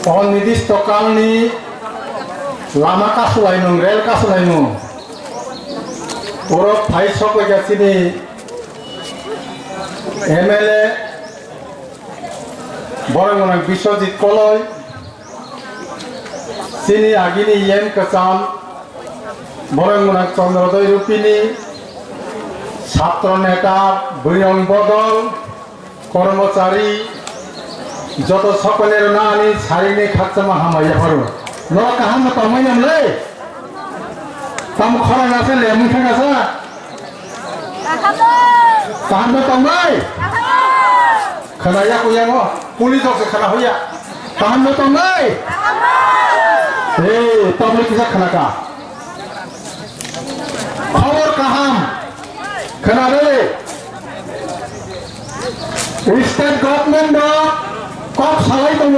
অনির্দিষ্ট Kalni Lama কাসুলাইমুং rail কাসুলাইমুং ওরফ ফাইসক গেছিনি MLA বরংনাং Biswajit Kalai চিনি আগিনি yen কচাম বরংনাং চন্দ্রদয় Rupini ছাত্র নেতা বৈরং বদল কর্মচারী যত সকলের না আনি সারিনে খাচ্চামা হামাইয়া পারো নরা কাহাম তমাই নামলে তাম খরা গাছে লেমু থাকাছা কাহাম তমাই খানাইয়া কইয়া গো পুলিশ আছে খানা হইয়া কাহাম তমাই এই তবলে কিসা খানাকা খবর কাহাম খানা রে স্টেট গভর্নমেন্ট কপ সালাই দङ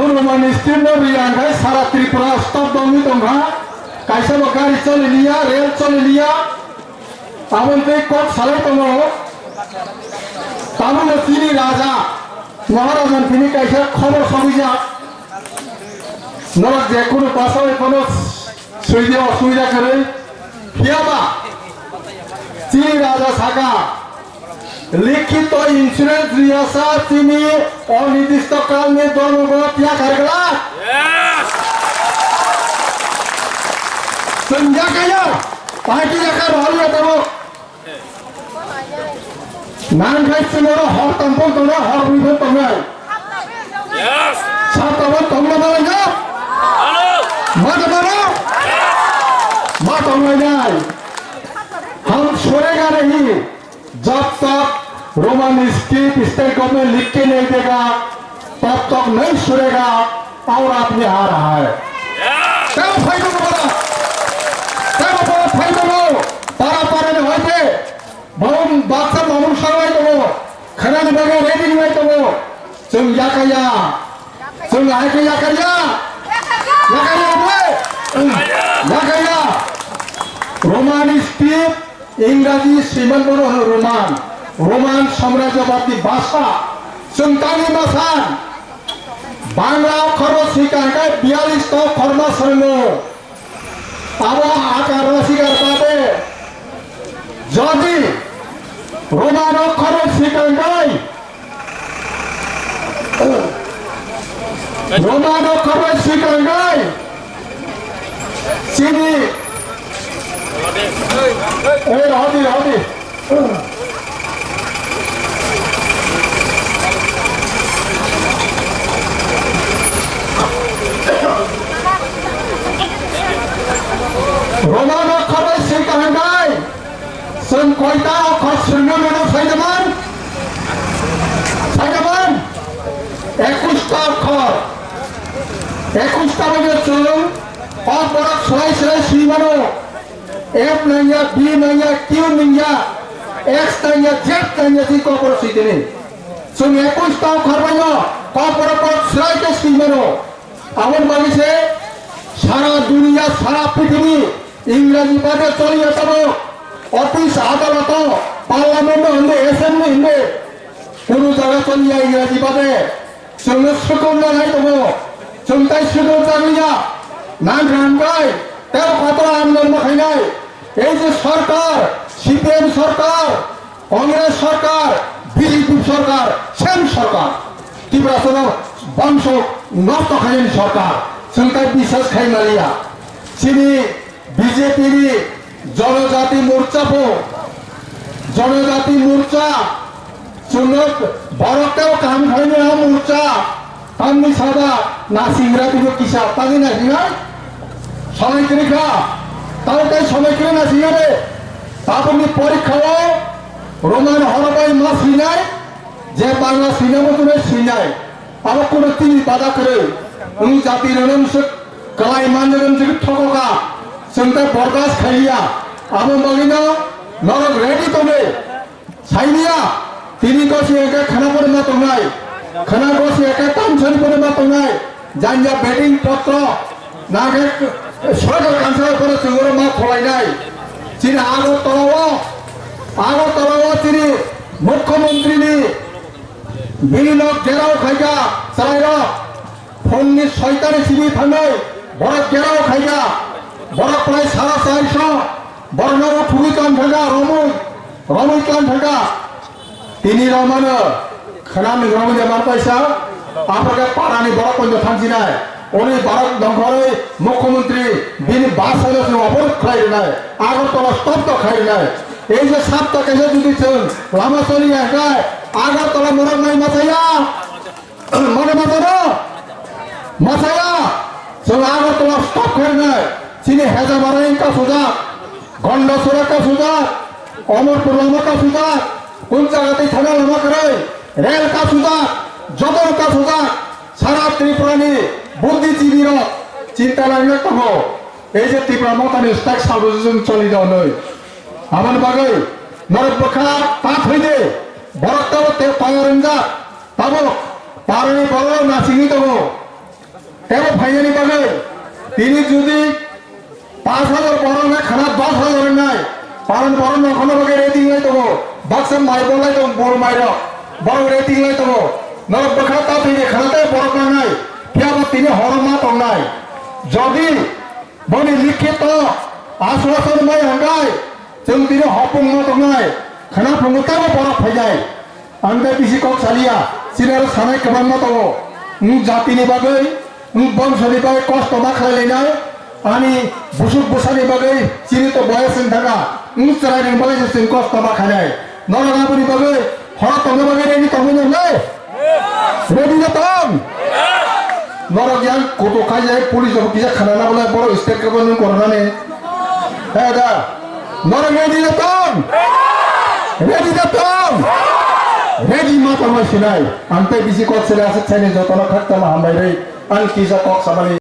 রোমান स्टेट बियांगाय सारा त्रिपुरा स्टप दंनि दंहा कायसाबा गारि चलिलिया रेल चलिलिया ताबनते कप सालाई दङ ताबन तिनी राजा महाराजन तिनी कायसा खबर सबिजा नरक जेकुनु पासाय कोनो सुइदे असुविधा करे फियाबा तिनी राजा साका लिखित इंश्योरेंस रियासा तिनी अनिर्दिष्ट काल में दोनों को क्या करेगा संजा कया पार्टी जगह भारी है तो नाम है सुनो हर तंपो तो ना हर विधि तो ना सब तब तुम लोग बोलेंगे मत बोलो मत बोलेंगे हम छोड़ेगा नहीं जब तक रोमन स्टेट गवर्नमेंट लिख के नहीं देगा तब तक नहीं सुनेगा और आपने आ रहा है तारा पारे होते बहुम बाक्सा मामूल सवाई तो खना बगे रेडी हुए तो तुम या कया तुम आए के या कया रोमन स्टेट इंग्राजी श्रीमन बनो रोमान रोमान साम्राज्यवादी भाषा सुनतानी मासान बांग्ला अक्षर शिकाय 42 तो खर्म सर्नो अब आकार शिकार पाते जदि रोमान अक्षर शिकाय रोमान अक्षर शिकाय चिनी राधी राधी रोमान अक्षर से कहंगाय सन कोयता अक्षर सुनने में फायदेमंद 21 अक्षर 21 बजे चलो और बड़ा सलाई सीमानो F नहीं है B नहीं है Q नहीं है X नहीं है Z नहीं है जी कॉर्पोरेट सीधे नहीं सुन 21 ताऊ खरबायो कॉर्पोरेट सलाई के सीमानो आवन बागी से सारा दुनिया सारा पृथ्वी इंग्रजी बातें चली जाता हो ऑफिस आदालतों पार्लियामेंट में हमने असेंबली में पूरी जगह चली जाए इंग्रजी बातें सुनने सुकून ना है तो वो सुनता ही सुकून चलिया नाम रामगाय तेरे खतरा आंदोलन में खाएंगे ऐसे सरकार सीपीएम सरकार कांग्रेस सरकार बीजेपी सरकार सेम सरकार त्रिपुरा सुनो वंशो नष्ट खाएंगे सरकार सुनता ही विश्वास खाई मारिया चीनी बीजेपी जनजाति मोर्चा को जनजाति मोर्चा सुनो भारत काम खाएंगे हम मोर्चा हमने सादा नासिंगरा तो किसा ताकि ना सिंगा समय करेगा ताऊ कहीं समय करे ना सिंगा रे तापनी परीक्षा रोमान हरबाई मास सिंगाई जे बांग्ला सिंगा तुम्हें सिंगाई अब कोनो तीन बाधा करे उन जाति रनम से कलाई मानजरम से ठोकोगा संता बर्दाश्त खाइया अब मगिना नरक रेडी तुम्हें साइनिया तीन को से एक खाना पर ना तुम्हारे खाना को से एक टाइम छन पर ना तुम्हारे जानिया बैटिंग पत्र नागे सरकार कांसा पर संगरो मा खोलाई नहीं चीन आगो तलावा चीन मुख्यमंत्री ने বিনিয়োগ গেরাও খাইগা চালাইরা ফোননি শয়তানি সিবি থামে বড় গেরাও খাইগা বড় প্রায় 450 বড় নব ফুরি কান ভাগা রমুই কান ভাগা তিনি রমানো খানামি রমুই আমার পয়সা আপনাকে পাড়ানি বড় পঞ্চ থানছি নাই উনি ভারত দখলে মুখ্যমন্ত্রী বিনি বাস হলে অবরোধ খাই নাই আগরতলা স্তব্ধ খাই নাই এই যে 7 টাকা যদি দিচ্ছেন লামাচলি একায় আগরতলা মরণ নাই মাথাইয়া মনে মাথানো মাথাইয়া সব আগরতলা স্তব্ধ খাই নাই চিনি হেজা মারাইন কা সুজা গন্ডাসুরা কা সুজা অমরপুর লামা কা সুজা কোন জায়গাতে থানা লামা করে রেল কা সুজা জবর কা সুজা সারা ত্রিপুরানি বুদ্ধিজীবীর চিন্তা লাগলে তখন এই যে ত্রিপুরা মতানি স্টাক সার্বজনীন চলি যাওয়া নয় আমার বাগে নরপক্ষা পাঠ হইতে বরকটাও তে পায়রেঞ্জা পাবো পারনি বড় না চিনি দেবো তেরো ভাইয়ানি বাগে তিনি যদি 5,000 বড় না খানা 10,000 নাই পালন বড় না কোনো বাগে রেটিং লাই দেবো বাক্সাম মাই বলাই দেবো বড় মাইর বড় রেটিং লাই দেবো নরপক্ষা তা থেকে খানাতে বড় না নাই তিনি হরমা নাই যদি বনি লিখিত আশ্বাসন মাই হঙ্গাই जों তিনি হপুংনো দংনাই খানা ফুংতাবো বড় ফাইজাই আন্দাই বিসি কক সালিয়া সিনার সানাই কমান দङ জাতিनि बागै বংশनि बागै কষ্ট मा खालायनाय आंनि बुसुक बुसानि बागै सिनि तो बयसजों थाङा चरायदों बागै जों कষ্ট मा खालाय नरगाबुनि बागै हरतंनि बागै रेडि दंलै रेडि जाथों नरगियान गथ' खायजाय पुलिस अफिसार खानाना बोला बर' स्टेट गभर्नमेन्ट करनानै दा नरग रेडि जाथों रेडि माता मासिनाय आंते बिसि कक सेला चाइनिज जतन खाक्ता हामबाय रे आं किसा कक सामानि